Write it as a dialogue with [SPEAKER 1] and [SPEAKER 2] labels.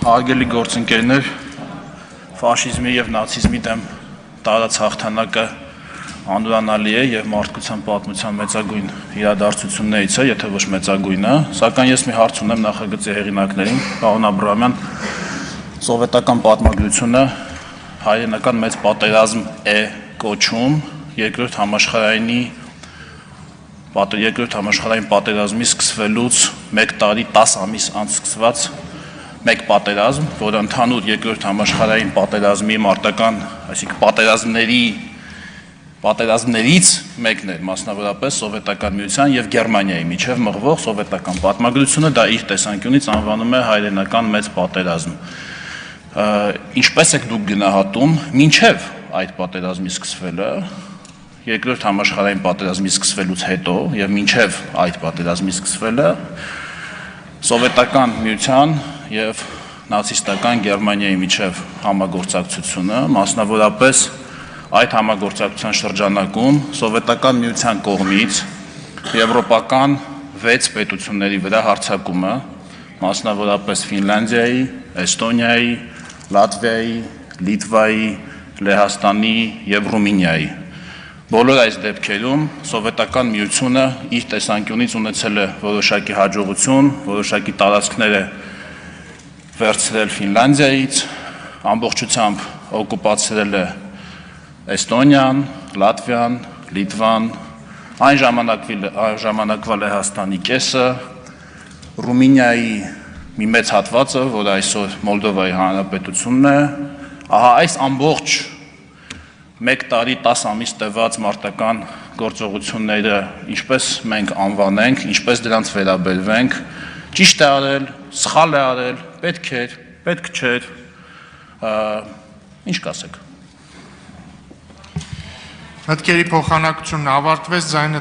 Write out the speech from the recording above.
[SPEAKER 1] Հարգելի գործընկերներ, ֆաշիզմի եւ նացիզմի դեմ տարած հաղթանակը անուրանալի է եւ մարդկության պատմության մեծագույն իրադարձություններից է, եթե ոչ մեծագույնը, սակայն ես մի հարց ունեմ նախագծի հեղինակներին, պարոն Աբրահամյան, սովետական պատմագրությունը հայրենական մեծ պատերազմ է կոչում երկրորդ համաշխարհային պատերազմի սկսվելուց 1 տարի 10 ամիս անց սկսված մեկ պատերազմ, որը ընդհանուր երկրորդ համաշխարհային պատերազմի մարտական, այսինքն պատերազմներից մեկն էր, մասնավորապես Սովետական Միության եւ Գերմանիայի միջև մղվող սովետական պատմագրությունը դա իր տեսանկյունից անվանում է հայրենական մեծ պատերազմ։ Ինչպես եք դուք գնահատում մինչև այդ պատերազմի սկսվելը, երկրորդ համաշխարհային պատերազմի սկսվելուց հետո եւ մինչև այդ պատերազմի սկսվելը Սովետական Միության եւ նացիստական Գերմանիայի միջև համագործակցությունը, մասնավորապես այդ համագործակցության շրջանակում Սովետական Միության կողմից եվրոպական 6 պետությունների վրա հարձակումը, մասնավորապես Ֆինլանդիայի, Էստոնիայի, Լատվիայի, Լիտվայի, Լեհաստանի եւ Ռումինիայի։ Բոլոր այս դեպքերում Սովետական Միությունը իր տեսանկյունից ունեցել է որոշակի հաջողություն, որոշակի տարածքներ է վերցրել Ֆինլանդիայից, ամբողջությամբ օկուպացրել է Էստոնիան, Լատվիան, Լիտվան, այն ժամանակվա Լեհաստանի կեսը, Ռումինիայի մի մեծ հատվածը, որը այսօր Մոլդովայի Հանրապետությունն է, ահա այս ամբողջ 1 տարի 10 ամիս տևած մարտական գործողությունները ինչպես մենք անվանենք, ինչպես դրանց վերաբերվենք, ճիշտ է արել, սխալ է արել, պետք չէր, ինչ կասեք։
[SPEAKER 2] Մտքերի փոխանակությունն ավարտվեց, ձայնը